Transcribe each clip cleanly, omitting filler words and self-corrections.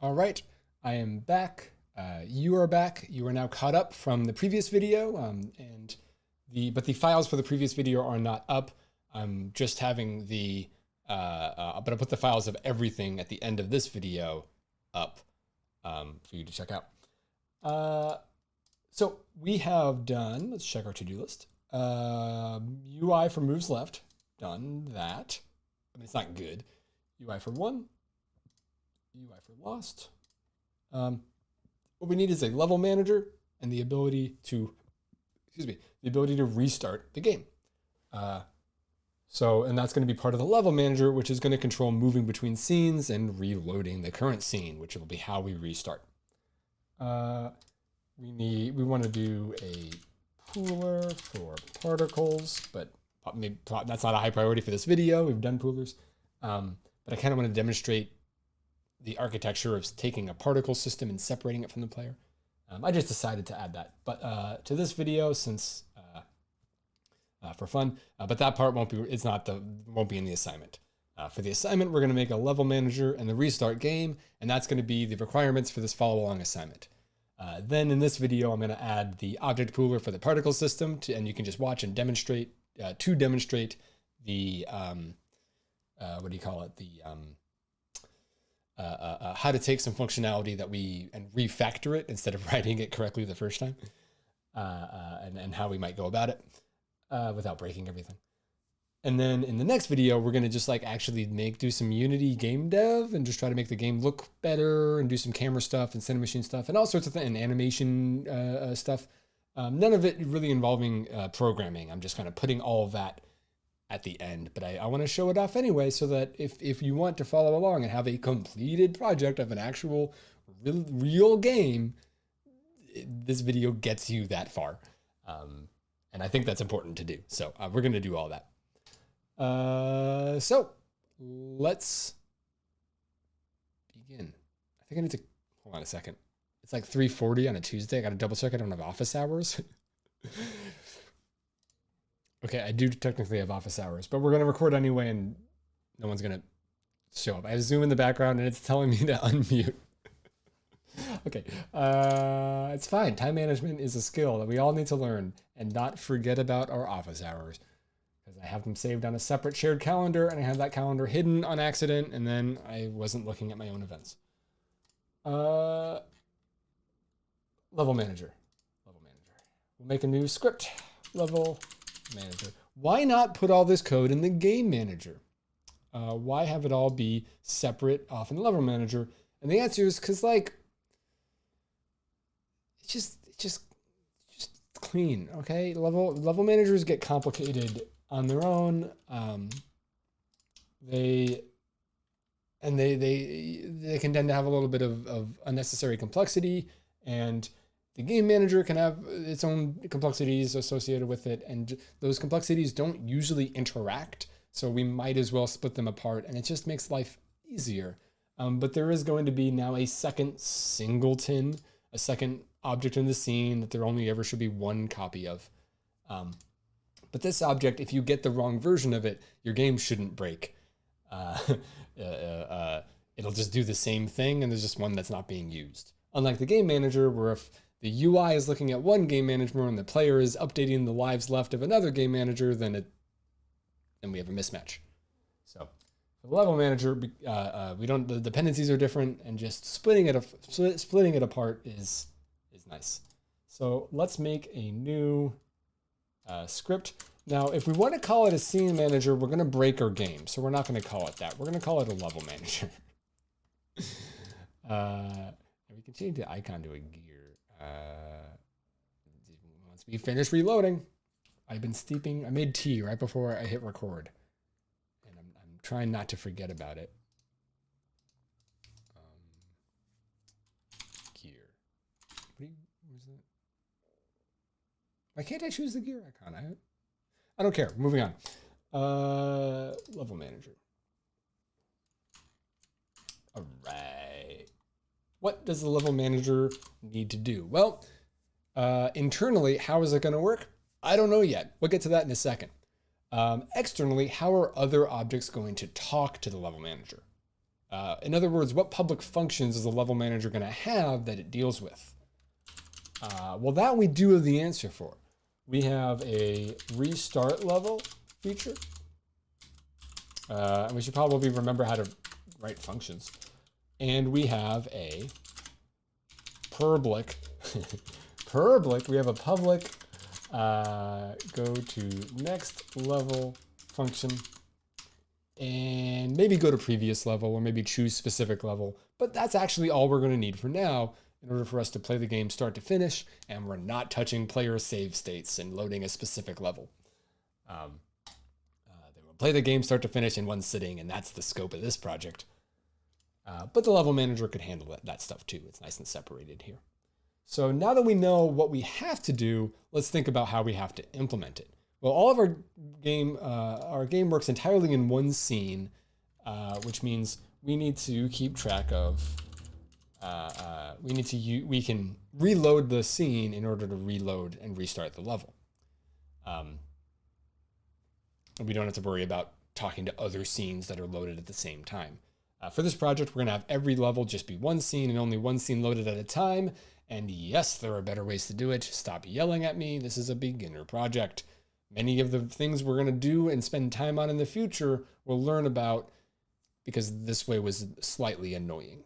All right, I am back. You are back. You are now caught up from the previous video, but the files for the previous video are not up. I'm just having the, but I put the files of everything at the end of this video up for you to check out. So we have done, let's check our to-do list. UI for moves left, done that. I mean, it's not good. UI for won, UI for lost. What we need is a level manager and the ability to, restart the game. And that's going to be part of the level manager, which is going to control moving between scenes and reloading the current scene, which will be how we restart. We want to do a pooler for particles, but maybe that's not a high priority for this video. We've done poolers. But I kind of want to demonstrate the architecture of taking a particle system and separating it from the player. I just decided to add that, but to this video, since for fun, but that part won't be in the assignment. For the assignment, we're going to make a level manager and the restart game, and that's going to be the requirements for this follow along assignment. Then in this video, I'm going to add the object pooler for the particle system, and you can just watch and demonstrate to demonstrate the how to take some functionality and refactor it instead of writing it correctly the first time, and how we might go about it without breaking everything. And then in the next video, we're going to just actually do some Unity game dev and just try to make the game look better and do some camera stuff and Cinemachine stuff and all sorts of things and animation stuff. None of it really involving programming. I'm just kind of putting all of that at the end, but I want to show it off anyway, so that if you want to follow along and have a completed project of an actual real game, this video gets you that far. And I think that's important to do. So we're going to do all that. So let's begin. I think I need to, hold on a second. It's like 3:40 on a Tuesday. I got to double check I don't have office hours. Okay, I do technically have office hours, but we're going to record anyway, and no one's going to show up. I have Zoom in the background, and it's telling me to unmute. Okay, it's fine. Time management is a skill that we all need to learn and not forget about our office hours, because I have them saved on a separate shared calendar, and I have that calendar hidden on accident, and then I wasn't looking at my own events. Level manager. We'll make a new script. Level manager. Why not put all this code in the game manager? Why have it all be separate off in the level manager? And the answer is because it's just clean. Okay, level managers get complicated on their own. They can tend to have a little bit of unnecessary complexity, and the game manager can have its own complexities associated with it, and those complexities don't usually interact, so we might as well split them apart, and it just makes life easier. But there is going to be now a second singleton, a second object in the scene that there only ever should be one copy of. But this object, if you get the wrong version of it, your game shouldn't break. It'll just do the same thing, and there's just one that's not being used. Unlike the game manager, where if the UI is looking at one game manager and the player is updating the lives left of another game manager, then we have a mismatch. So for the level manager, the dependencies are different, and just splitting it apart is nice. So let's make a new script. Now, if we want to call it a scene manager, we're going to break our game. So we're not going to call it that. We're going to call it a level manager. We can change the icon to a gear. Once we finish reloading, I've been steeping. I made tea right before I hit record, and I'm trying not to forget about it. Gear. Where's that? Why can't I choose the gear icon? I don't care. Moving on. Level manager. All right. What does the level manager need to do? Well, internally, how is it going to work? I don't know yet. We'll get to that in a second. Externally, how are other objects going to talk to the level manager? In other words, what public functions is the level manager going to have that it deals with? Well, that we do have the answer for. We have a restart level feature. And we should probably remember how to write functions. And we have a public, we have a public go to next level function, and maybe go to previous level, or maybe choose specific level. But that's actually all we're going to need for now in order for us to play the game start to finish, and we're not touching player save states and loading a specific level. They will play the game start to finish in one sitting, and that's the scope of this project. But the level manager could handle that stuff too. It's nice and separated here. So now that we know what we have to do, let's think about how we have to implement it. Well, all of our game works entirely in one scene, which means we need to keep track of. We can reload the scene in order to reload and restart the level. And we don't have to worry about talking to other scenes that are loaded at the same time. For this project, we're going to have every level just be one scene and only one scene loaded at a time. And yes, there are better ways to do it. Stop yelling at me. This is a beginner project. Many of the things we're going to do and spend time on in the future, we'll learn about, because this way was slightly annoying.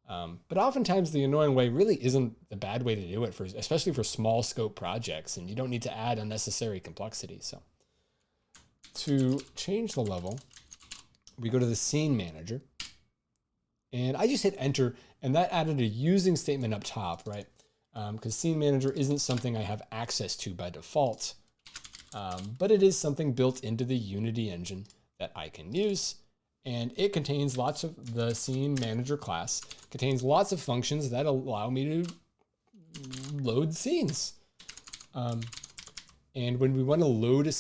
But oftentimes the annoying way really isn't the bad way to do it, especially for small scope projects, and you don't need to add unnecessary complexity. So to change the level, we go to the scene manager, and I just hit enter, and that added a using statement up top, right? Because scene manager isn't something I have access to by default, but it is something built into the Unity engine that I can use. And it contains lots of, the scene manager class contains lots of functions that allow me to load scenes. And when we want to load a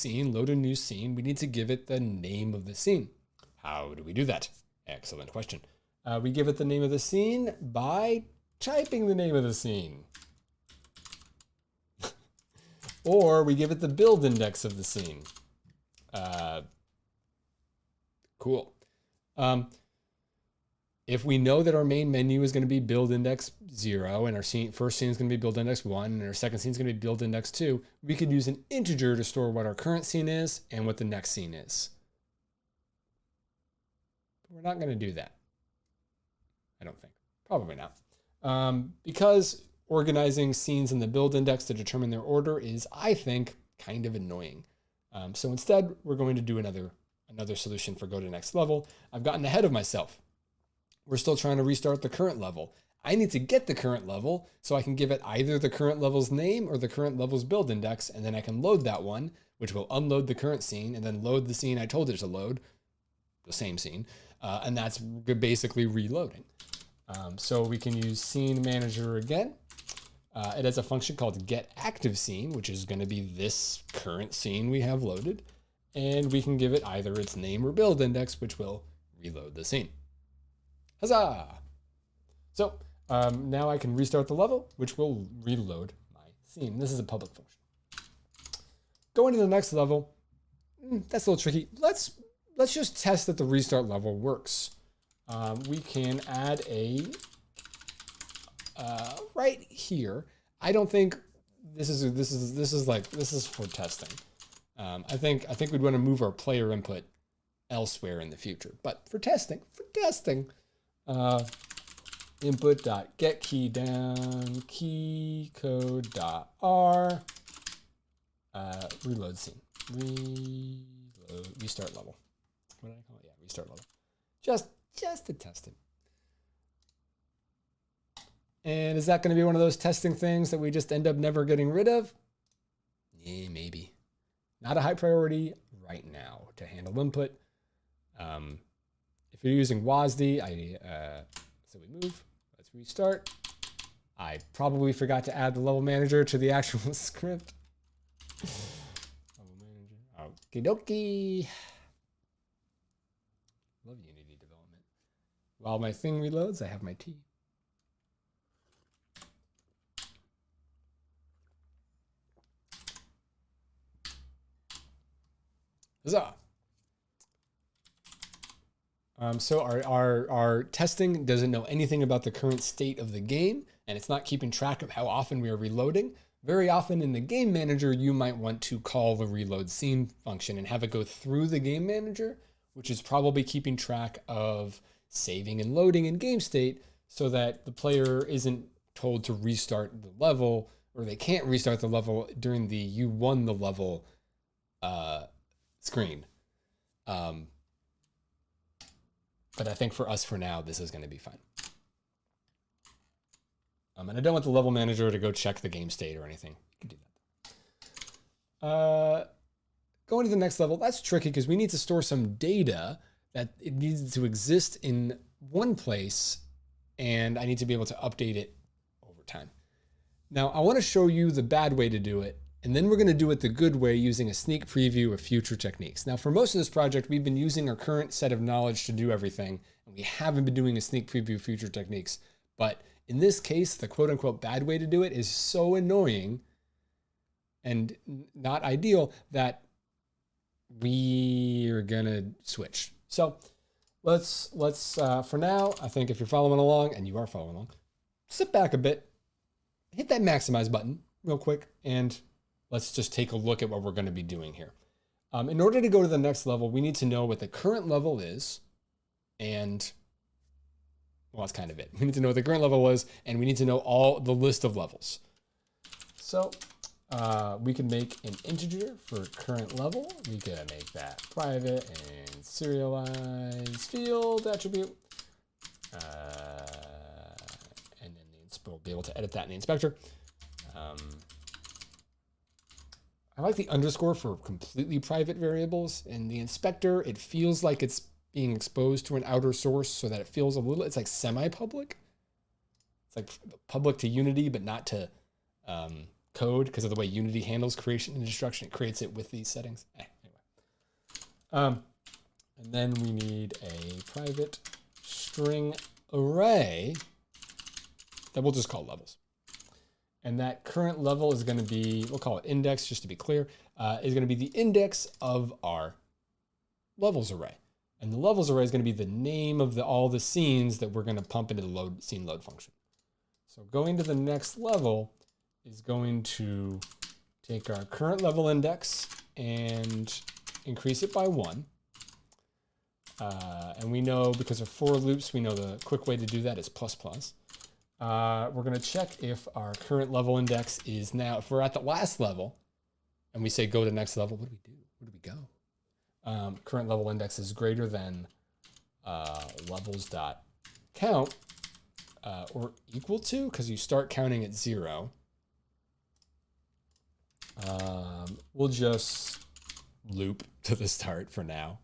new scene, we need to give it the name of the scene. How do we do that? Excellent question. We give it the name of the scene by typing the name of the scene. Or we give it the build index of the scene. Cool. If we know that our main menu is going to be build index 0, and our first scene is going to be build index 1, and our second scene is going to be build index 2, we could use an integer to store what our current scene is and what the next scene is. But we're not going to do that. I don't think. Probably not. Because organizing scenes in the build index to determine their order is, I think, kind of annoying. So instead, we're going to do another solution for go to next level. I've gotten ahead of myself. We're still trying to restart the current level. I need to get the current level so I can give it either the current level's name or the current level's build index, and then I can load that one, which will unload the current scene and then load the scene I told it to load, the same scene, and that's basically reloading. So we can use scene manager again. It has a function called getActiveScene, which is going to be this current scene we have loaded. And we can give it either its name or build index, which will reload the scene. Huzzah! So now I can restart the level, which will reload my scene. This is a public function. Going to the next level, that's a little tricky. Let's just test that the restart level works. We can add a right here. I don't think this is for testing. I think we'd want to move our player input elsewhere in the future. But for testing, input.getKeyDown keycode.r reload scene. Restart level. What did I call it? Yeah, restart level. Just to test it. And is that going to be one of those testing things that we just end up never getting rid of? Yeah, maybe. Not a high priority right now to handle input. If you're using WASD, so we move. Let's restart. I probably forgot to add the level manager to the actual script. Level manager. Okie dokie. Love Unity development. While my thing reloads, I have my tea. Huzzah. So our testing doesn't know anything about the current state of the game, and it's not keeping track of how often we are reloading. Very often in the game manager, you might want to call the reload scene function and have it go through the game manager, which is probably keeping track of saving and loading in game state so that the player isn't told to restart the level, or they can't restart the level during the you won the level screen. But I think for us, for now, this is going to be fine. And I don't want the level manager to go check the game state or anything. You can do that. Going to the next level, that's tricky because we need to store some data that it needs to exist in one place, and I need to be able to update it over time. Now, I want to show you the bad way to do it, and then we're going to do it the good way using a sneak preview of future techniques. Now, for most of this project, we've been using our current set of knowledge to do everything, and we haven't been doing a sneak preview of future techniques. But in this case, the quote-unquote bad way to do it is so annoying and not ideal that we are going to switch. So let's for now, I think if you're following along, and you are following along, sit back a bit, hit that maximize button real quick, and let's just take a look at what we're going to be doing here. In order to go to the next level, we need to know what the current level is, and well, that's kind of it. We need to know what the current level is, and we need to know all the list of levels. So we can make an integer for current level. We can make that private and serialize field attribute. And then we'll be able to edit that in the inspector. I like the underscore for completely private variables. In the inspector, it feels like it's being exposed to an outer source so that it feels a little, it's like semi-public. It's like public to Unity, but not to code because of the way Unity handles creation and destruction. It creates it with these settings. Anyway. And then we need a private string array that we'll just call levels. And that current level is going to be, we'll call it index just to be clear, is going to be the index of our levels array. And the levels array is going to be the name of all the scenes that we're going to pump into the scene load function. So going to the next level is going to take our current level index and increase it by 1. And we know, because of for loops, we know the quick way to do that is ++. We're going to check if our current level index is now, if we're at the last level and we say go to the next level, what do we do? Where do we go? Current level index is greater than levels.count or equal to, because you start counting at 0. We'll just loop to the start for now.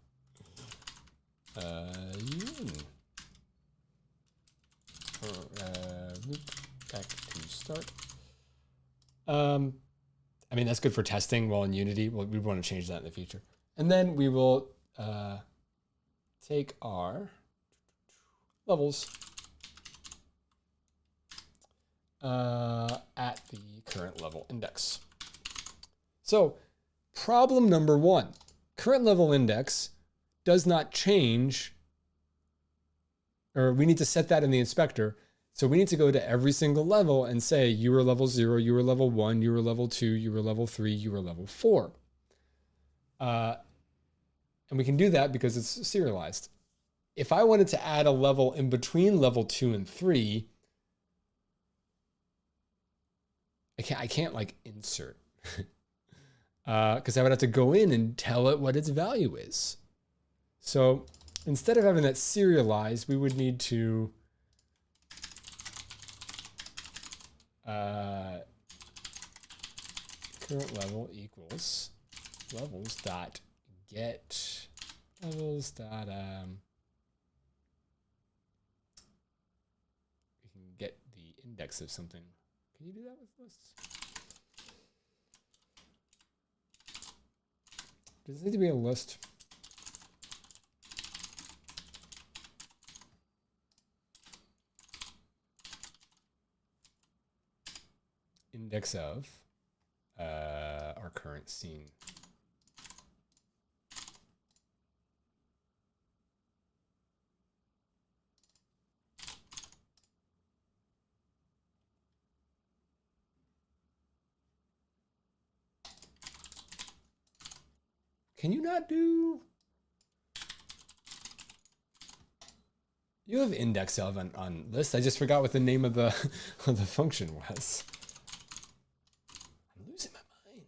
Loop back to start. I mean, that's good for testing while in Unity. We want to change that in the future. And then we will take our levels at the current level index. So problem number 1, current level index does not change, or we need to set that in the inspector. So we need to go to every single level and say, you were level 0, you were level 1, you were level 2, you were level 3, you were level 4. And we can do that because it's serialized. If I wanted to add a level in between level 2 and 3, I can't like insert because I would have to go in and tell it what its value is. So instead of having that serialized, we would need to current level equals levels dot get levels dot we can get the index of something. Can you do that with lists? Does it need to be a list? Index of our current scene. Can you not do? You have index of on list. I just forgot what the name of the of the function was. I'm losing my mind.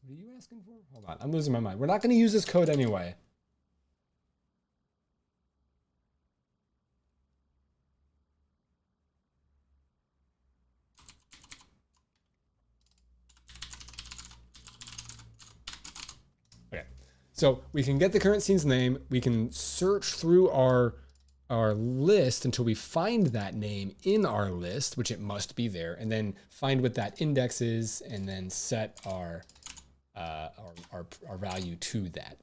What are you asking for? Hold on, I'm losing my mind. We're not going to use this code anyway. So we can get the current scene's name. We can search through our list until we find that name in our list, which it must be there, and then find what that index is, and then set our value to that.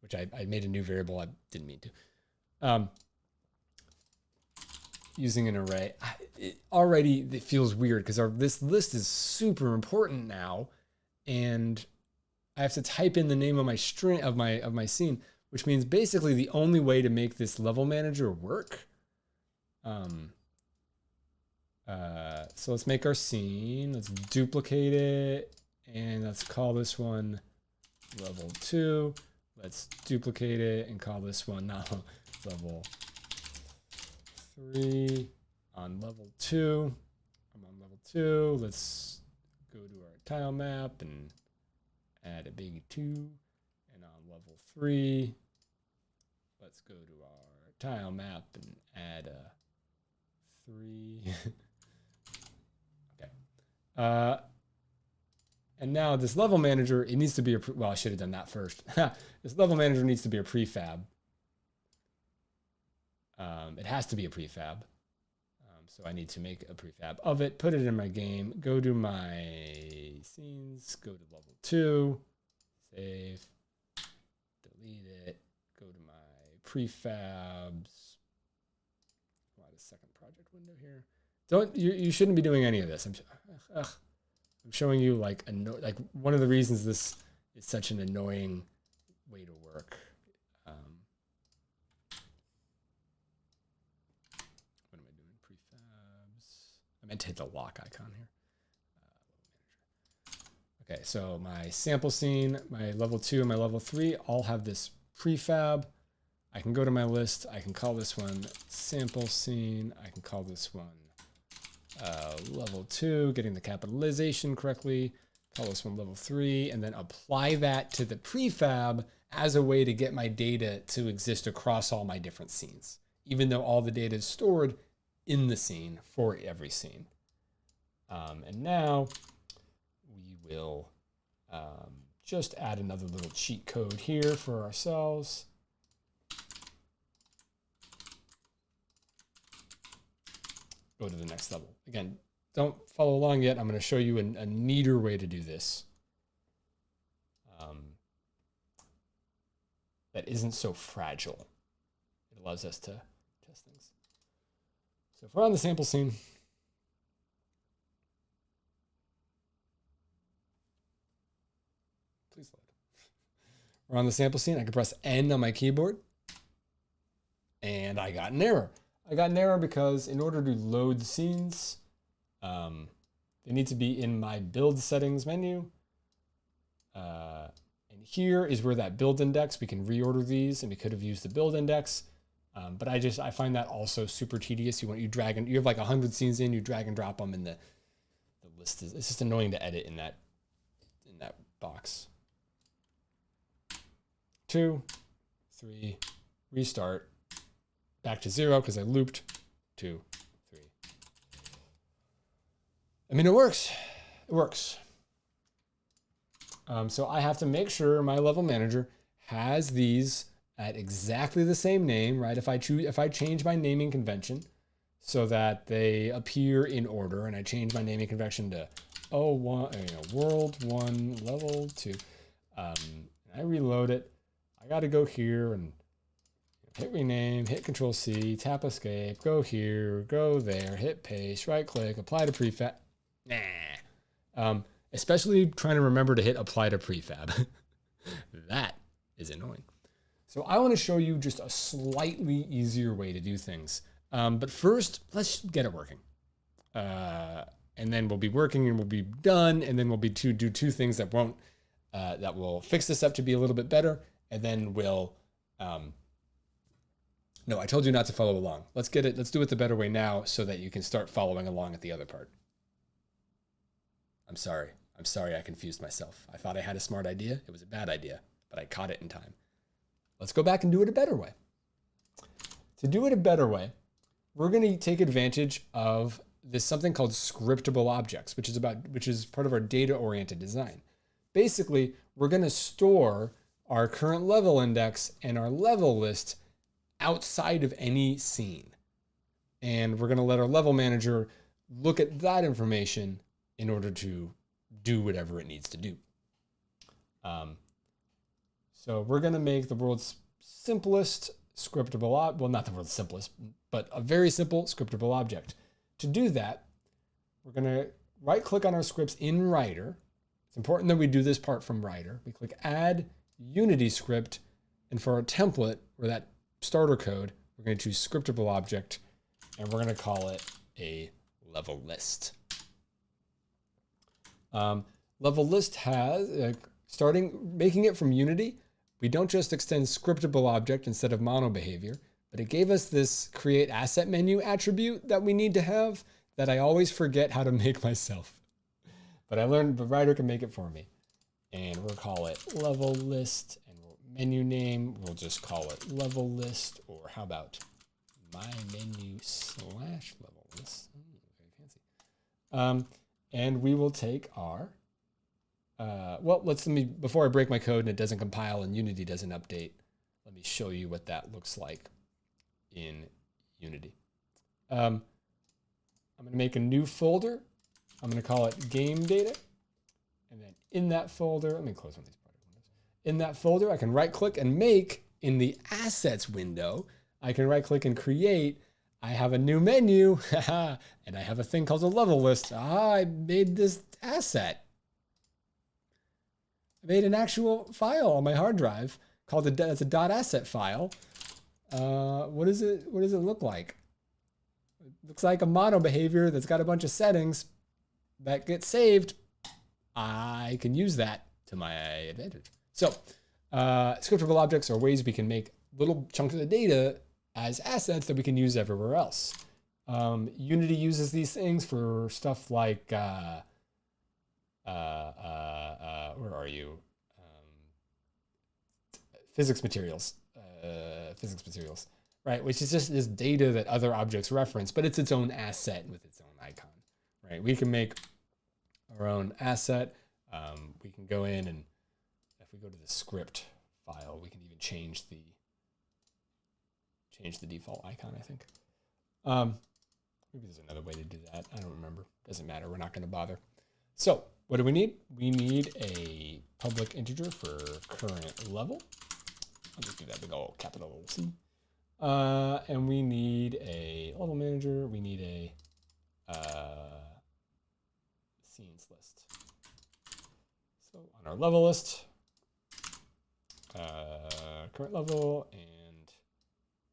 Which I made a new variable. I didn't mean to. Using an array, it feels weird because this list is super important now, and I have to type in the name of my string of my scene, which means basically the only way to make this level manager work. So let's make our scene. Let's duplicate it, and let's call this one level 2. Let's duplicate it and call this one now level 3 on level 2. I'm on level 2. Let's go to our tile map and add a big 2, and on level 3, let's go to our tile map and add a 3. Okay. And now this level manager, it needs to be well, I should have done that first. This level manager needs to be a prefab. It has to be a prefab. So I need to make a prefab of it, put it in my game, go to my scenes, go to level 2, save, delete it, go to my prefabs. Add a second project window here. You shouldn't be doing any of this. I'm showing you like one of the reasons this is such an annoying way to work. I meant to hit the lock icon here. Okay, so my sample scene, my level 2, and my level 3 all have this prefab. I can go to my list. I can call this one sample scene. I can call this one level 2, getting the capitalization correctly. Call this one level 3, and then apply that to the prefab as a way to get my data to exist across all my different scenes, even though all the data is stored in the scene for every scene. And now we will just add another little cheat code here for ourselves. Go to the next level. Again, don't follow along yet. I'm going to show you a neater way to do this that isn't so fragile. It allows us to test things. So if we're on the sample scene, please load. We're on the sample scene. I can press N on my keyboard, and I got an error. I got an error because in order to load scenes, they need to be in my build settings menu. And here is where that build index, we can reorder these, and we could have used the build index. But I find that also super tedious. You have like 100 scenes in, you drag and drop them, and the list it's just annoying to edit in that box. 2, 3, restart, back to 0 because I looped. 2, 3. I mean, it works. It works. So I have to make sure my level manager has these at exactly the same name, right? If I change my naming convention so that they appear in order, and I change my naming convention to world 1 level 2, and I reload it, I got to go here and hit rename, hit Control C, tap escape, go here, go there, hit paste, right click, apply to prefab. Especially trying to remember to hit apply to prefab. That is annoying. So I want to show you just a slightly easier way to do things. But first, let's get it working. And then we'll be working and we'll be done. And then we'll be do two things that will fix this up to be a little bit better. And then we'll, no, I told you not to follow along. Let's do it the better way now so that you can start following along at the other part. I'm sorry I confused myself. I thought I had a smart idea. It was a bad idea, but I caught it in time. Let's go back and do it a better way. To do it a better way, we're going to take advantage of this something called Scriptable Objects, which is part of our data-oriented design. Basically, we're going to store our current level index and our level list outside of any scene. And we're going to let our level manager look at that information in order to do whatever it needs to do. So we're going to make the world's simplest scriptable, well, not the world's simplest, but a very simple scriptable object. To do that, we're going to right click on our scripts in Writer. It's important that we do this part from Writer. We click Add Unity Script, and for our template, or that starter code, we're going to choose Scriptable Object, and we're going to call it a level list. Level list has, making it from Unity, we don't just extend Scriptable Object instead of mono behavior, but it gave us this create asset menu attribute that we need to have that I always forget how to make myself. But I learned the writer can make it for me. And we'll call it level list, and menu name, we'll just call it level list, or how about my menu / level list. Very fancy. And we will take our, before I break my code and it doesn't compile and Unity doesn't update, let me show you what that looks like in Unity. I'm going to make a new folder. I'm going to call it game data. And then in that folder, let me close one of these project windows. In that folder, I can right click and make in the assets window. I can right click and create. I have a new menu, and I have a thing called a level list. I made this asset. I made an actual file on my hard drive called it's a .asset file. What does it look like? It looks like a mono behavior that's got a bunch of settings that get saved. I can use that to my advantage. So, scriptable objects are ways we can make little chunks of the data as assets that we can use everywhere else. Unity uses these things for stuff like, where are you? Physics materials, right? Which is just this data that other objects reference, but it's its own asset with its own icon, right? We can make our own asset. We can go in and if we go to the script file, we can even change the default icon, I think. Maybe there's another way to do that. I don't remember. Doesn't matter. We're not going to bother. So what do we need? We need a public integer for current level. I'll just do that big old capital C. And we need a level manager. We need a scenes list. So on our level list, current level, and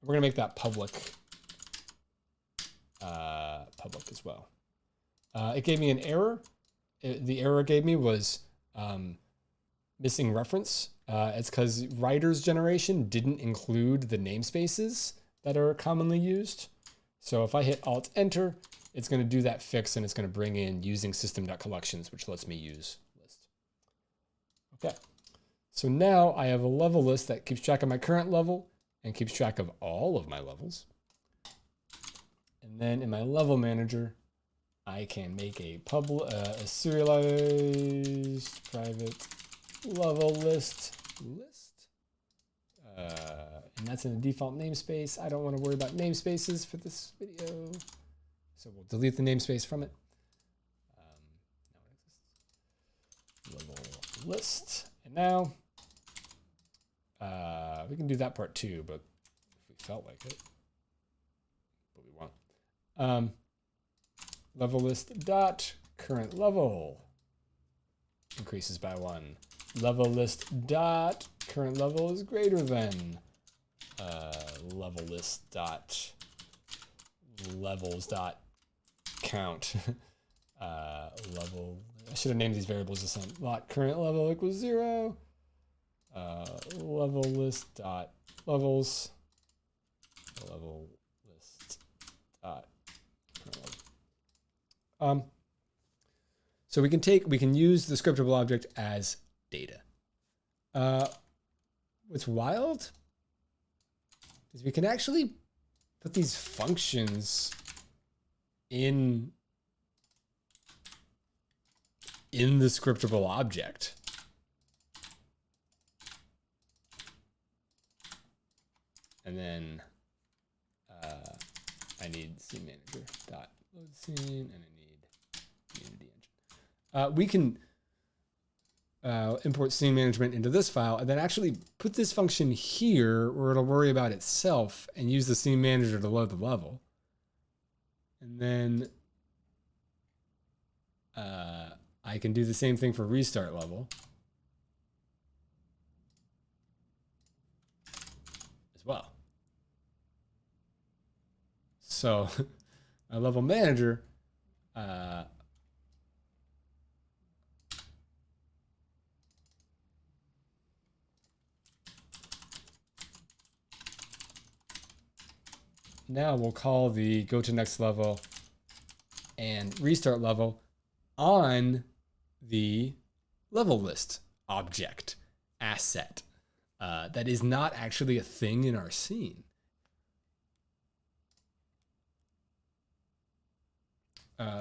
we're going to make that public as well. It gave me an error. The error it gave me was missing reference. It's because writer's generation didn't include the namespaces that are commonly used. So if I hit Alt-Enter, it's going to do that fix, and it's going to bring in using system.collections, which lets me use list. Okay, so now I have a level list that keeps track of my current level and keeps track of all of my levels. And then in my level manager, I can make a serialized private level list. And that's in a default namespace. I don't want to worry about namespaces for this video. So we'll delete the namespace from it. Level list. And now we can do that part too, but if we felt like it, but we won't. Level list dot current level increases by 1. Level list dot current level is greater than level list dot levels dot count. Level. I should have named these variables the same. Lot current level equals 0. Level list dot levels. Level list dot current level. So we can use the scriptable object as data. What's wild is we can actually put these functions in the scriptable object. And then I need scene manager dot load scene, and I need Unity engine. We can import scene management into this file, and then actually put this function here where it'll worry about itself and use the scene manager to load the level. And then I can do the same thing for restart level as well. So my level manager now we'll call the go to next level and restart level on the level list object asset. That is not actually a thing in our scene.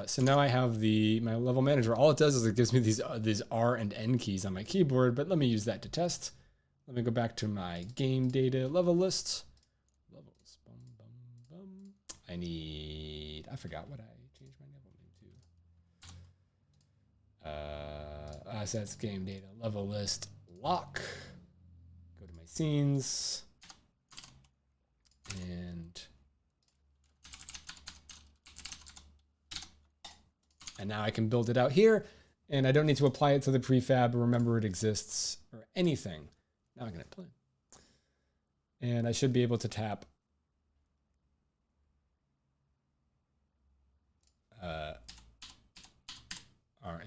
So now I have my level manager. All it does is it gives me these R and N keys on my keyboard, but let me use that to test. Let me go back to my game data level list. Levels. Bum, bum, bum. I forgot what I changed my level name to. Assets, game data, level list, lock. Go to my scenes. And now I can build it out here, and I don't need to apply it to the prefab or remember it exists or anything. Now I can hit play. And I should be able to tap R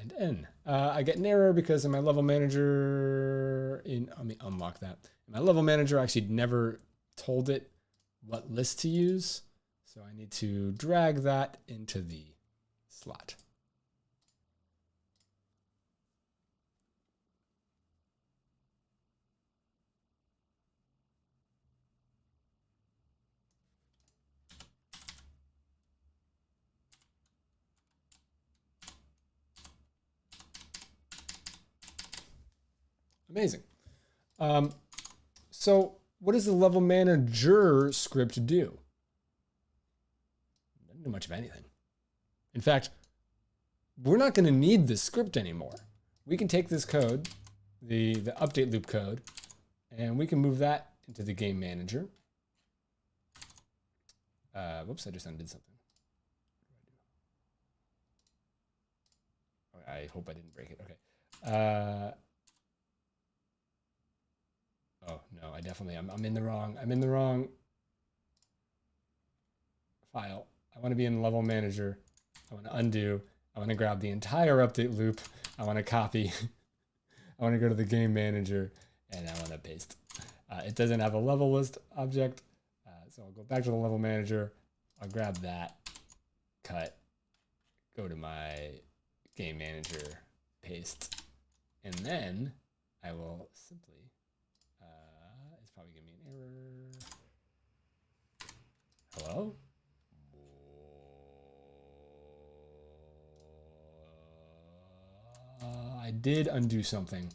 and N. I get an error because in my level manager, let me unlock that. In my level manager, I actually never told it what list to use. So I need to drag that into the slot. Amazing. So what does the level manager script do? Doesn't do much of anything. In fact, we're not going to need this script anymore. We can take this code, the update loop code, and we can move that into the game manager. Whoops, I just undid something. I hope I didn't break it. Okay. Oh no, I definitely I'm in the wrong file. I want to be in level manager. I want to undo. I want to grab the entire update loop. I want to copy. I want to go to the game manager and I want to paste. It doesn't have a level list object. So I'll go back to the level manager. I'll grab that, cut, go to my game manager, paste, and then I will simply, it's probably giving me an error. Hello? I did undo something.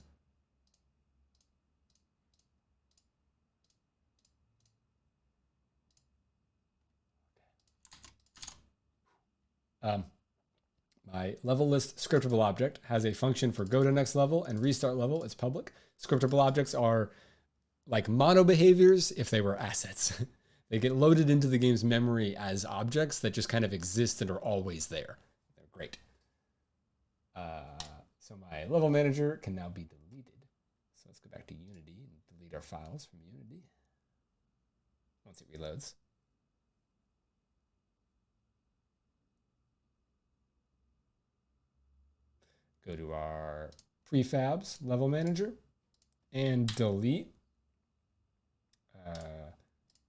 My level list scriptable object has a function for go to next level and restart level. It's public. Scriptable objects are like mono behaviors if they were assets. They get loaded into the game's memory as objects that just kind of exist and are always there. They're great. So my level manager can now be deleted. So let's go back to Unity and delete our files from Unity once it reloads. go to our prefabs level manager and delete.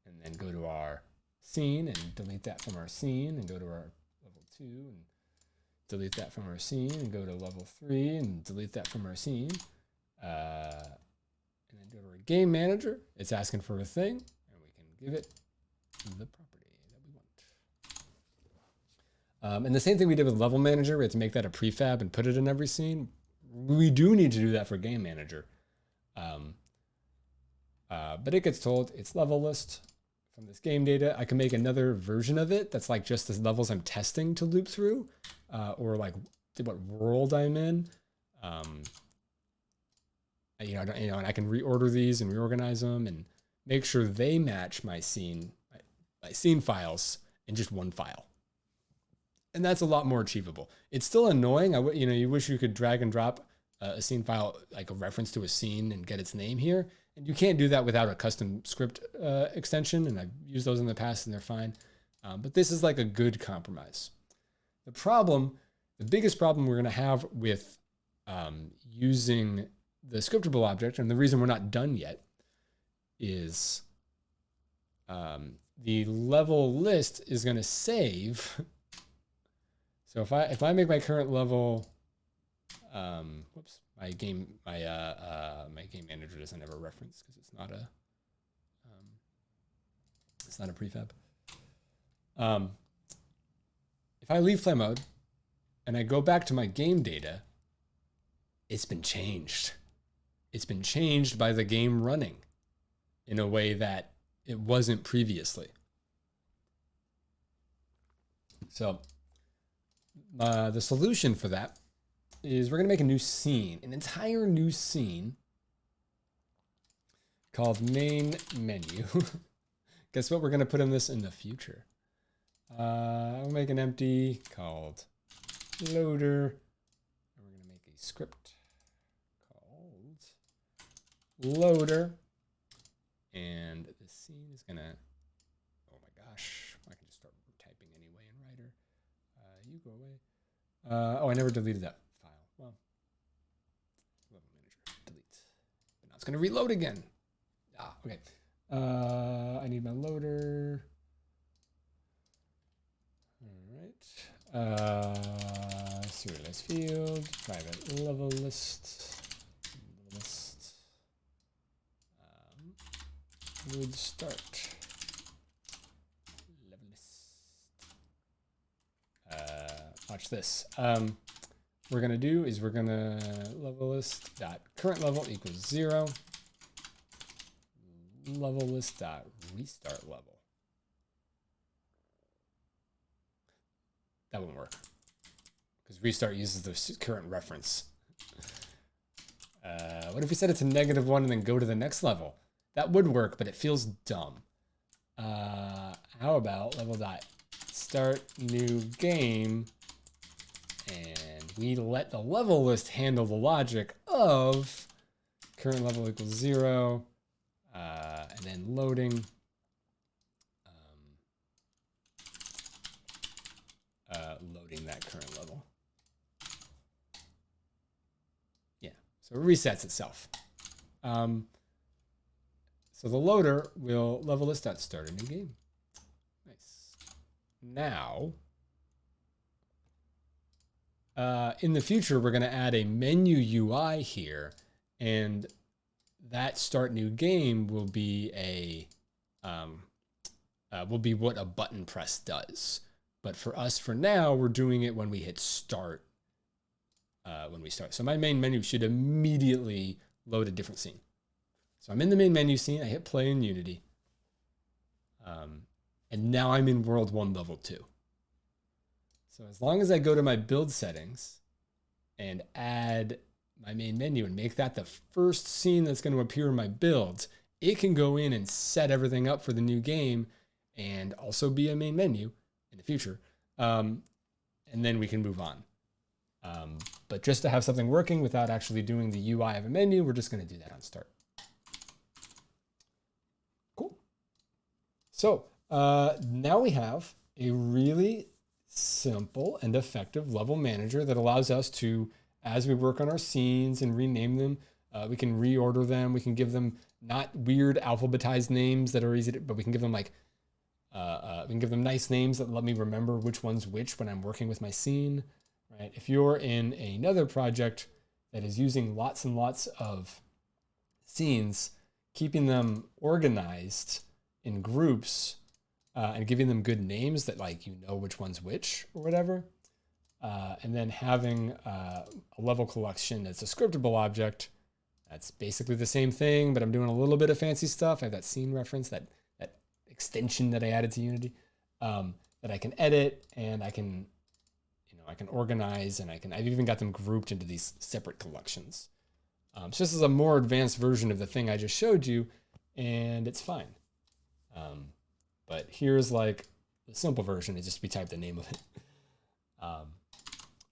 And then go to our scene and delete that from our scene and go to our level 2 and delete that from our scene and go to level 3 and delete that from our scene. And then go to our game manager. It's asking for a thing and we can give it the property that we want. And the same thing we did with level manager, we had to make that a prefab and put it in every scene. We do need to do that for game manager. But it gets told it's level list from this game data. I can make another version of it that's like just the levels I'm testing to loop through, or like what world I'm in. And I can reorder these and reorganize them and make sure they match my scene files in just one file. And that's a lot more achievable. It's still annoying. You wish you could drag and drop a scene file, like a reference to a scene, and get its name here. And you can't do that without a custom script extension. And I've used those in the past and they're fine. But this is like a good compromise. The biggest problem we're going to have with using the scriptable object, and the reason we're not done yet, is the level list is going to save. So if I make my current level, my game manager doesn't have a reference because it's not a prefab. If I leave play mode and I go back to my game data, it's been changed. It's been changed by the game running in a way that it wasn't previously. So the solution for that is we're going to make a new scene, an entire new scene called main menu. Guess what? We're going to put in this in the future. We'll make an empty called loader. And we're going to make a script called loader. And the scene is going to, oh my gosh, I can just start typing anyway in Writer. You go away. I never deleted that file. Well, level manager, delete. But now it's going to reload again. Okay. I need my loader. All right. Serialized field, private level list. Would start. Level list. Watch this. We're gonna do is we're gonna level list dot current level equals 0. Level list dot restart level. That won't work because restart uses the current reference. What if we set it to -1 and then go to the next level? That would work, but it feels dumb. How about level dot start new game, and we let the level list handle the logic of current level equals 0, and then loading. Loading that current level. Yeah, so it resets itself. So the loader will level list dot start a new game. Nice. Now, in the future, we're going to add a menu UI here, and that start new game will be what a button press does. But for us, for now, we're doing it when we hit start. When we start, so my main menu should immediately load a different scene. So I'm in the main menu scene. I hit play in Unity, and now I'm in World 1, Level 2. So as long as I go to my build settings and add my main menu and make that the first scene that's going to appear in my build, it can go in and set everything up for the new game and also be a main menu in the future. And then we can move on. But just to have something working without actually doing the UI of a menu, we're just going to do that on start. Cool. So now we have a really simple and effective level manager that allows us to as we work on our scenes and rename them. We can reorder them. We can give them not weird alphabetized names that are easy to, but we can give them like, we can give them nice names that let me remember which one's which when I'm working with my scene, right? If you're in another project that is using lots and lots of scenes, keeping them organized in groups and giving them good names that like, you know, which one's which or whatever. And then having a level collection that's a scriptable object. That's basically the same thing, but I'm doing a little bit of fancy stuff. I have that scene reference, that extension that I added to Unity that I can edit and I can, you know, I can organize and I've even got them grouped into these separate collections. So this is a more advanced version of the thing I just showed you, and it's fine. But here's like the simple version is just we type the name of it.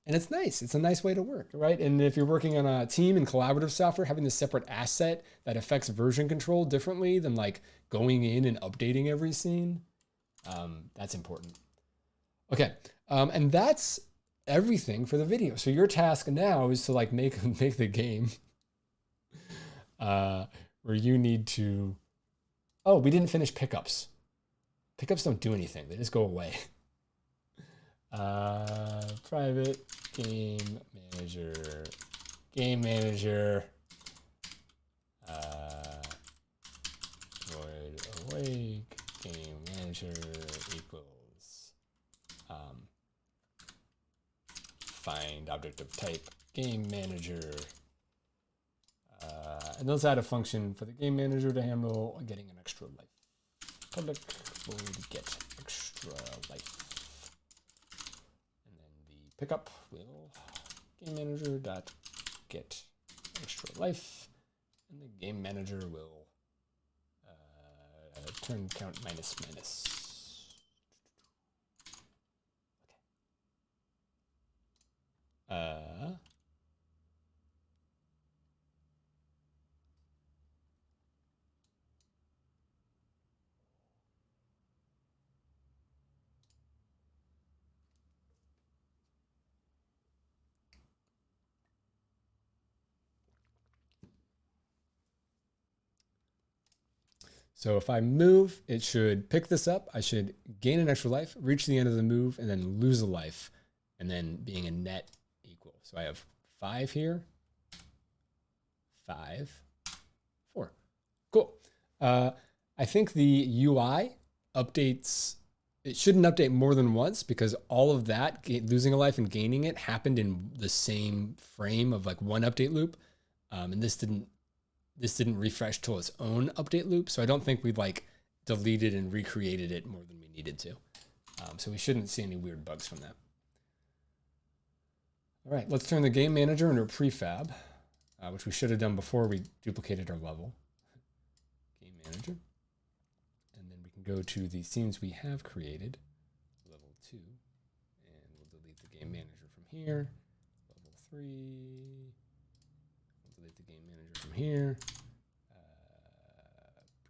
And it's nice. It's a nice way to work, right? And if you're working on a team and collaborative software, having this separate asset that affects version control differently than like going in and updating every scene, that's important. Okay, and that's everything for the video. So your task now is to like make the game where you need to, oh, we didn't finish pickups. Pickups don't do anything. They just go away. Private game manager, void awake, game manager equals, find object of type game manager, and let's add a function for the game manager to handle getting an extra life. Public void get extra life. Pickup will game manager dot get extra life, and the game manager will turn count minus. Okay. So if I move, it should pick this up. I should gain an extra life, reach the end of the move, and then lose a life, and then being a net equal. So I have 5 here, 5, 4. Cool. I think the UI updates, it shouldn't update more than once because all of that, losing a life and gaining it, happened in the same frame of like one update loop. And this didn't refresh till its own update loop. So I don't think we've like deleted and recreated it more than we needed to. So we shouldn't see any weird bugs from that. All right, let's turn the game manager into a prefab, which we should have done before we duplicated our level. Game manager. And then we can go to the scenes we have created, level 2, and we'll delete the game manager from here. Level 3. Delete the game manager from here.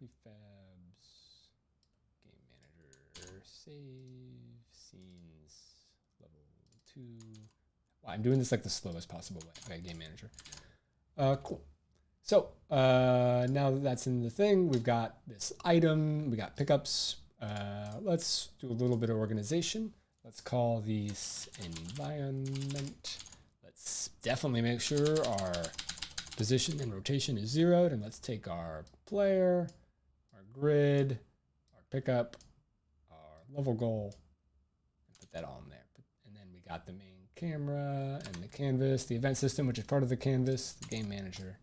Prefabs, game manager, save, scenes, level 2. Wow, I'm doing this like the slowest possible way. Okay, game manager. Cool. So now that that's in the thing, we've got this item, we got pickups. Let's do a little bit of organization. Let's call these environment. Let's definitely make sure our position and rotation is zeroed, and let's take our player, our grid, our pickup, our level goal, and put that all in there. And then we got the main camera and the canvas, the event system, which is part of the canvas, the game manager,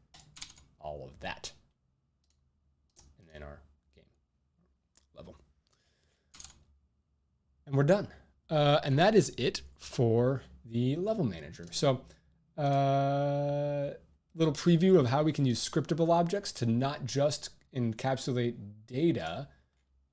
all of that. And then our game level. And we're done. And that is it for the level manager. So little preview of how we can use scriptable objects to not just encapsulate data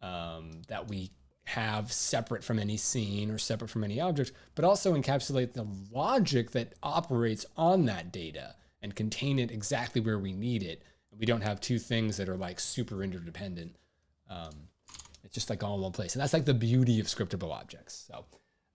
that we have separate from any scene or separate from any object, but also encapsulate the logic that operates on that data and contain it exactly where we need it. We don't have two things that are like super interdependent. It's just like all in one place. And that's like the beauty of scriptable objects. So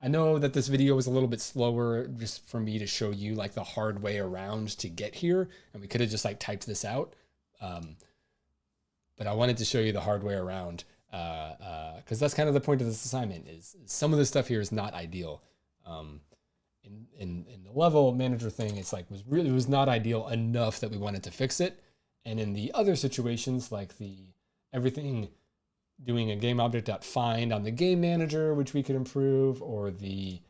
I know that this video was a little bit slower just for me to show you like the hard way around to get here. And we could have just like typed this out. But I wanted to show you the hard way around because that's kind of the point of this assignment is some of the stuff here is not ideal. In the level manager thing, it's like it was not ideal enough that we wanted to fix it. And in the other situations, like everything doing a game object.find on the game manager, which we could improve, or the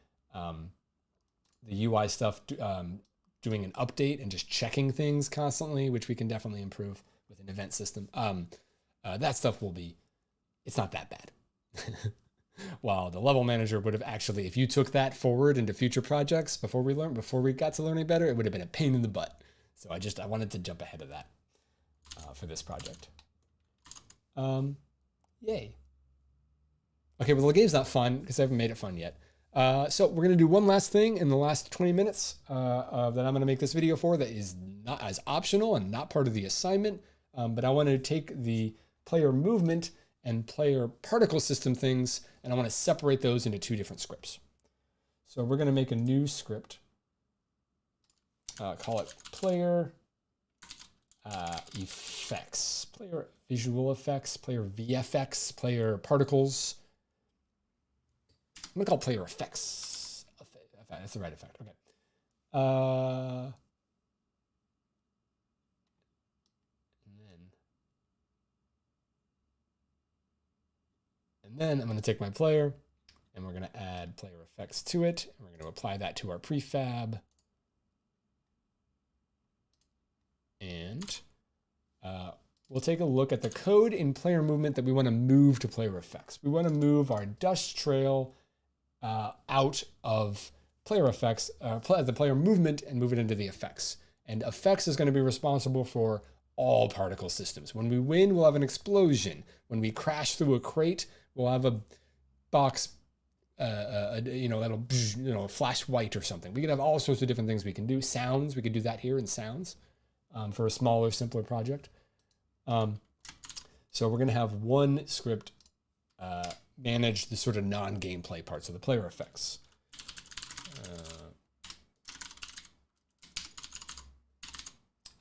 UI stuff doing an update and just checking things constantly, which we can definitely improve with an event system. That stuff it's not that bad. While the level manager would have actually, if you took that forward into future projects before we got to learning better, it would have been a pain in the butt. So I wanted to jump ahead of that for this project. Yay. Okay, well the game's not fun because I haven't made it fun yet. So we're gonna do one last thing in the last 20 minutes that I'm gonna make this video for that is not as optional and not part of the assignment. But I want to take the player movement and player particle system things, and I want to separate those into two different scripts. So we're going to make a new script, call it player effects, player visual effects, player VFX, player particles. I'm going to call it player effects. That's the right effect. Okay. And then I'm going to take my player and we're going to add player effects to it. And we're going to apply that to our prefab. And we'll take a look at the code in player movement that we want to move to player effects. We want to move our dust trail out of player effects, the player movement, and move it into the effects. And effects is going to be responsible for all particle systems. When we win, we'll have an explosion. When we crash through a crate, we'll have a box, that'll flash white or something. We could have all sorts of different things we can do. Sounds, we could do that here in sounds for a smaller, simpler project. So we're going to have one script manage the sort of non-gameplay parts of the player effects.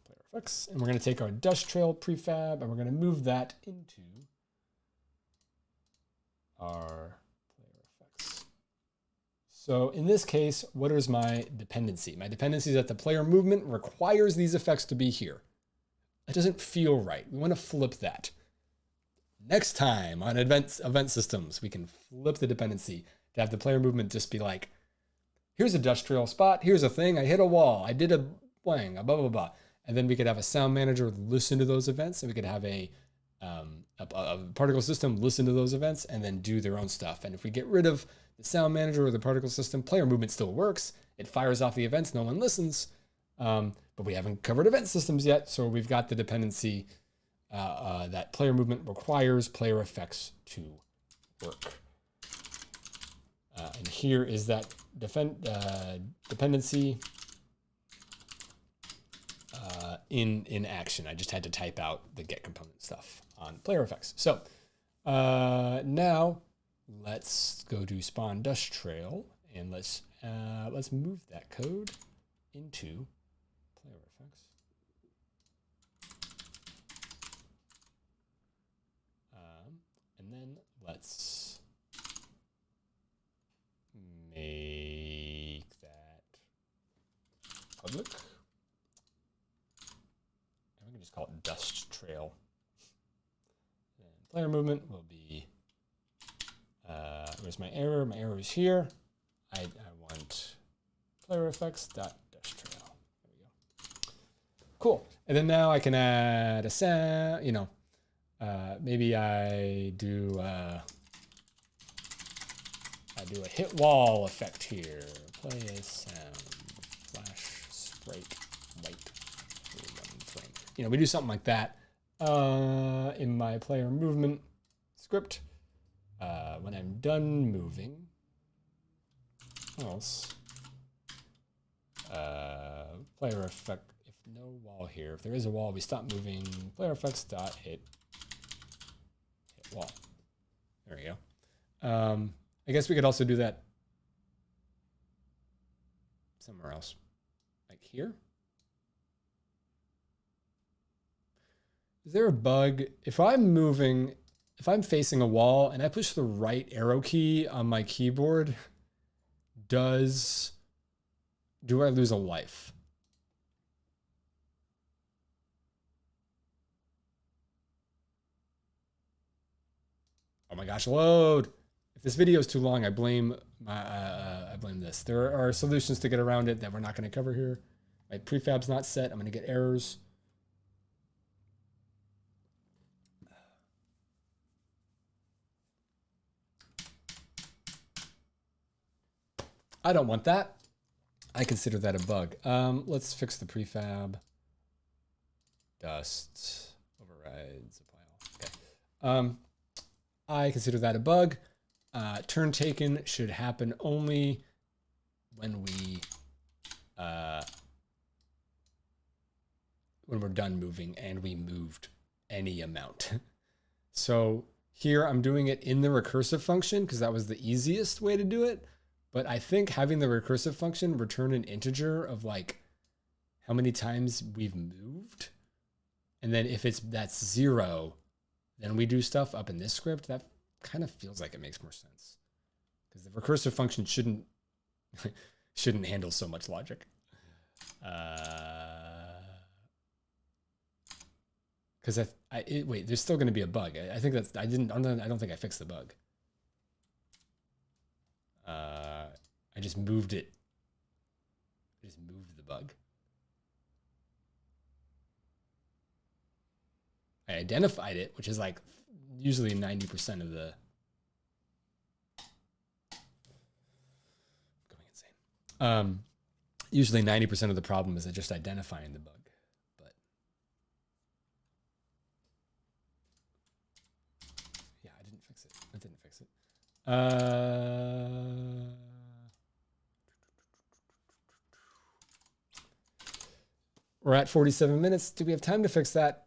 Player effects, and we're going to take our dust trail prefab and we're going to move that into our player effects. So in this case, what is my dependency? My dependency is that the player movement requires these effects to be here. It doesn't feel right. We want to flip that. Next time on event systems, we can flip the dependency to have the player movement just be like, here's a dust trail spot, here's a thing, I hit a wall, I did a blang, blah, blah, blah. And then we could have a sound manager listen to those events, and we could have a particle system listen to those events and then do their own stuff. And if we get rid of the sound manager or the particle system, player movement still works. It fires off the events, no one listens. But we haven't covered event systems yet, so we've got the dependency that player movement requires player effects to work. And here is that dependency in action. I just had to type out the get component stuff on player effects. So now let's go to spawn dust trail and let's move that code into player effects. And then let's make that public. And we can just call it dust trail. And player movement will be, where's my error? My error is here. I want player effects dot dust trail. There we go. Cool. And then now I can add a sound, maybe I do a hit wall effect here. Play a sound, flash, sprite, white, one frame. We do something like that in my player movement script. When I'm done moving, else player effect. If no wall here, if there is a wall, we stop moving. Player effects dot hit wall. There we go. I guess we could also do that somewhere else, like here. Is there a bug? If I'm facing a wall and I push the right arrow key on my keyboard, do I lose a life? Oh my gosh, load. If this video is too long, I blame this. There are solutions to get around it that we're not going to cover here. My prefab's not set. I'm going to get errors. I don't want that. I consider that a bug. Let's fix the prefab. Dust overrides apply all. Okay. I consider that a bug. Turn taken should happen only when we're done moving and we moved any amount. So here I'm doing it in the recursive function because that was the easiest way to do it. But I think having the recursive function return an integer of like how many times we've moved. And then if that's 0, then we do stuff up in this script. That kind of feels like it makes more sense. Because the recursive function shouldn't handle so much logic. Because wait, there's still going to be a bug. I think I don't think I fixed the bug. I just moved it. I just moved the bug. I identified it, which is like usually 90% of the. Going insane. Usually 90% of the problem is just identifying the bug. But yeah, I didn't fix it. I didn't fix it. We're at 47 minutes. Do we have time to fix that?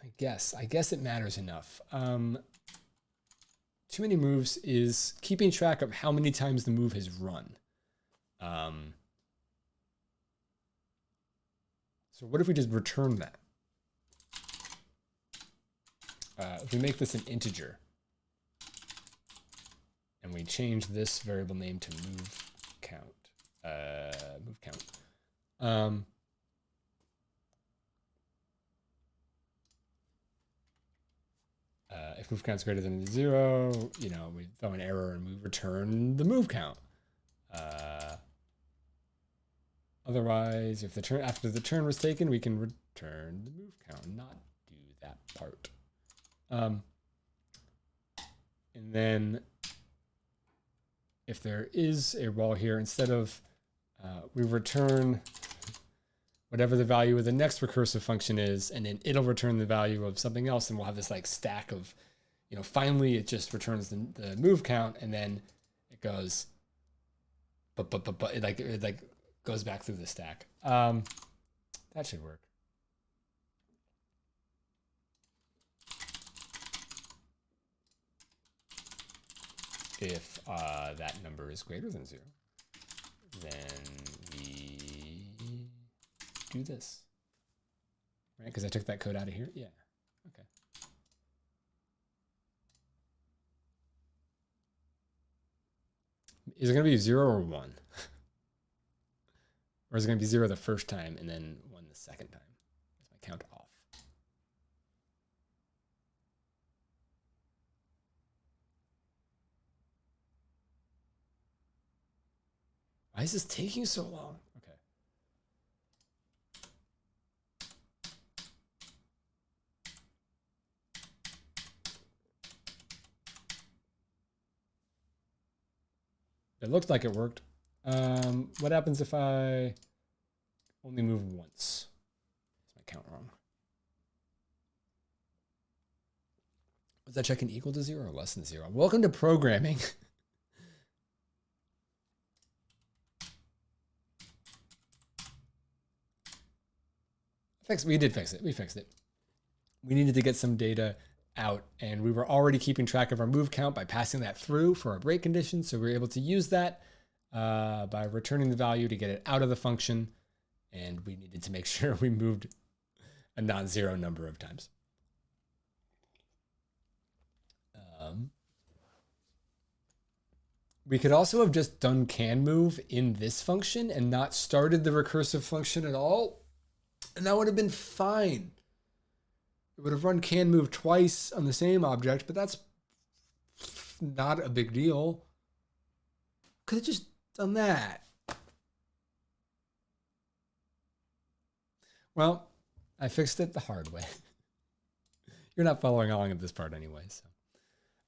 I guess it matters enough. Too many moves is keeping track of how many times the move has run. So what if we just return that? If we make this an integer and we change this variable name to move count, if move count's greater than 0, we throw an error and we return the move count. Otherwise, if after the turn was taken, we can return the move count, not do that part. And then if there is a wall here, instead of we return whatever the value of the next recursive function is, and then it'll return the value of something else, and we'll have this like stack of, finally it just returns the move count, and then it goes, but it like goes back through the stack. That should work. If that number is greater than 0, then we do this, right? Because I took that code out of here. Yeah. Okay. Is it going to be 0 or 1? Or is it going to be 0 the first time and then 1 the second time? Is my count off? Why is this taking so long? Okay. It looked like it worked. What happens if I only move once? Is my count wrong? Was that checking equal to 0 or less than 0? Welcome to programming. We did fix it. We fixed it. We needed to get some data out, and we were already keeping track of our move count by passing that through for our break conditions, so we were able to use that. by returning the value to get it out of the function. And we needed to make sure we moved a non-zero number of times. We could also have just done can move in this function and not started the recursive function at all. And that would have been fine. It would have run can move twice on the same object, but that's not a big deal. Could have just done that. Well, I fixed it the hard way. You're not following along at this part anyway, so.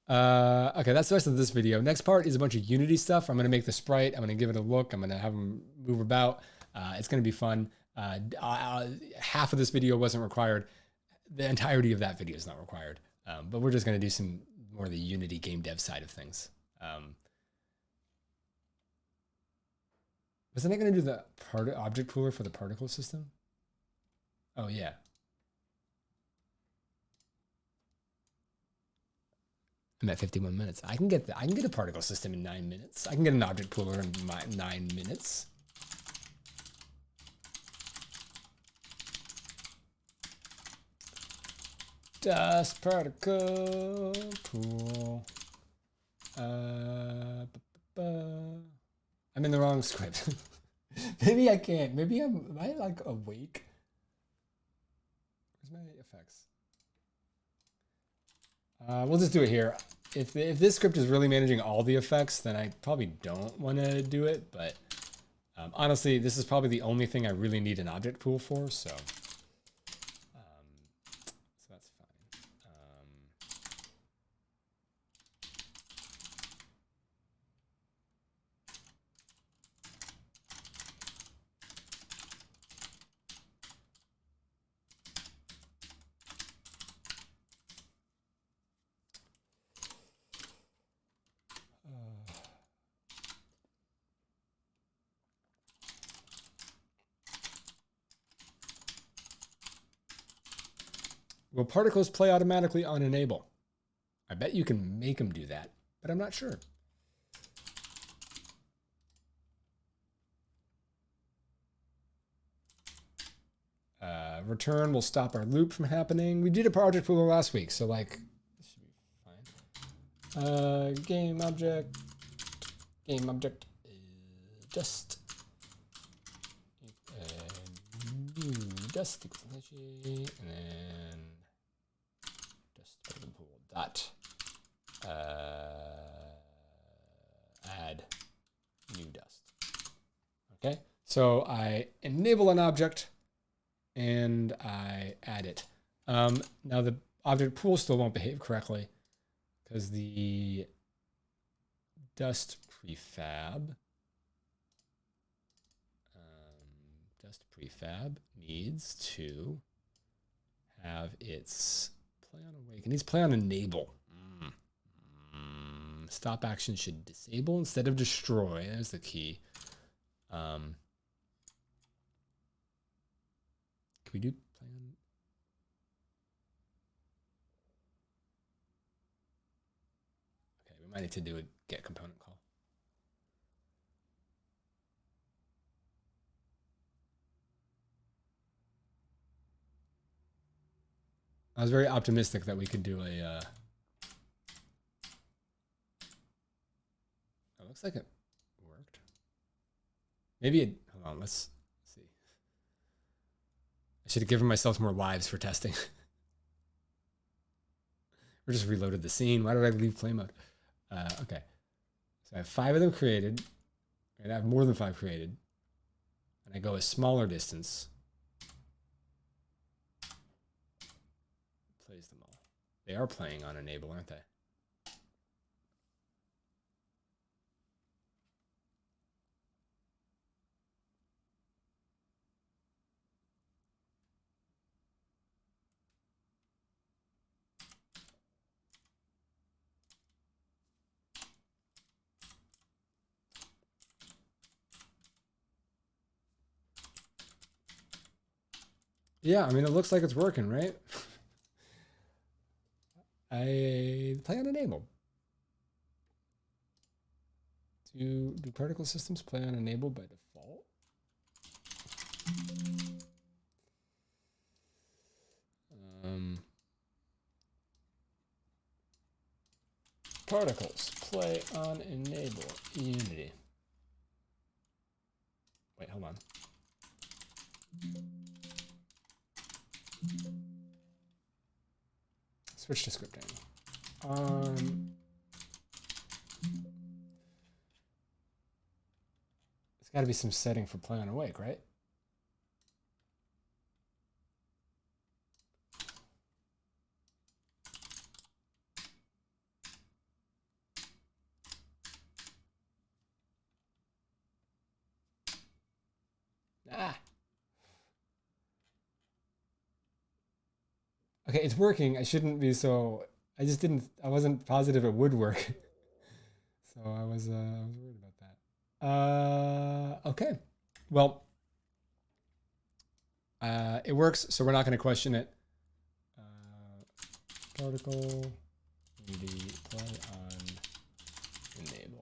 Okay, that's the rest of this video. Next part is a bunch of Unity stuff. I'm going to make the sprite. I'm going to give it a look. I'm going to have them move about. It's going to be fun. Half of this video wasn't required. The entirety of that video is not required. But we're just going to do some more of the Unity game dev side of things. Wasn't I going to do the object pooler for the particle system? Oh, yeah. I'm at 51 minutes. I can get a particle system in 9 minutes. I can get an object pooler in 9 minutes. Dust particle pool. I'm in the wrong script. Maybe I can't. Maybe am I like awake? Where's my effects? We'll just do it here. If this script is really managing all the effects, then I probably don't want to do it. But honestly, this is probably the only thing I really need an object pool for. So that's fine. Will particles play automatically on enable? I bet you can make them do that, but I'm not sure. Return will stop our loop from happening. We did a project pooler last week, so like this should be fine. Game object just new dust and then dust pool dot add new dust. Okay, so I enable an object and I add it. Now the object pool still won't behave correctly because the dust prefab needs to have its play on awake. It needs play on enable. Stop action should disable instead of destroy. There's the key. Can we do play on? Okay, we might need to do a get component call. I was very optimistic that we could do a. It looks like it worked. Maybe it. Hold on. Let's see. I should have given myself more lives for testing. Or just reloaded the scene. Why did I leave play mode? Okay. So I have 5 of them created. Right, I have more than 5 created. And I go a smaller distance. Plays them all. They are playing on enable, aren't they? Yeah, I mean, it looks like it's working, right? I play on enable. Do particle systems play on enable by default? Particles play on enable Unity. Wait, hold on. Switch to scripting. There's got to be some setting for play on awake, right? Okay, it's working. I shouldn't be so. I just didn't. I wasn't positive it would work, so I was worried about that. Okay, well, it works, so we're not going to question it. Particle Unity play on enable.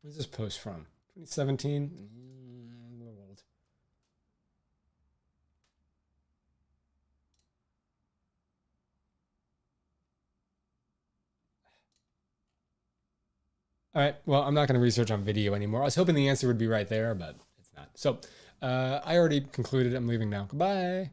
Where's this post from? 2017? A little old. All right, well, I'm not going to research on video anymore. I was hoping the answer would be right there, but it's not. So I already concluded. I'm leaving now. Goodbye.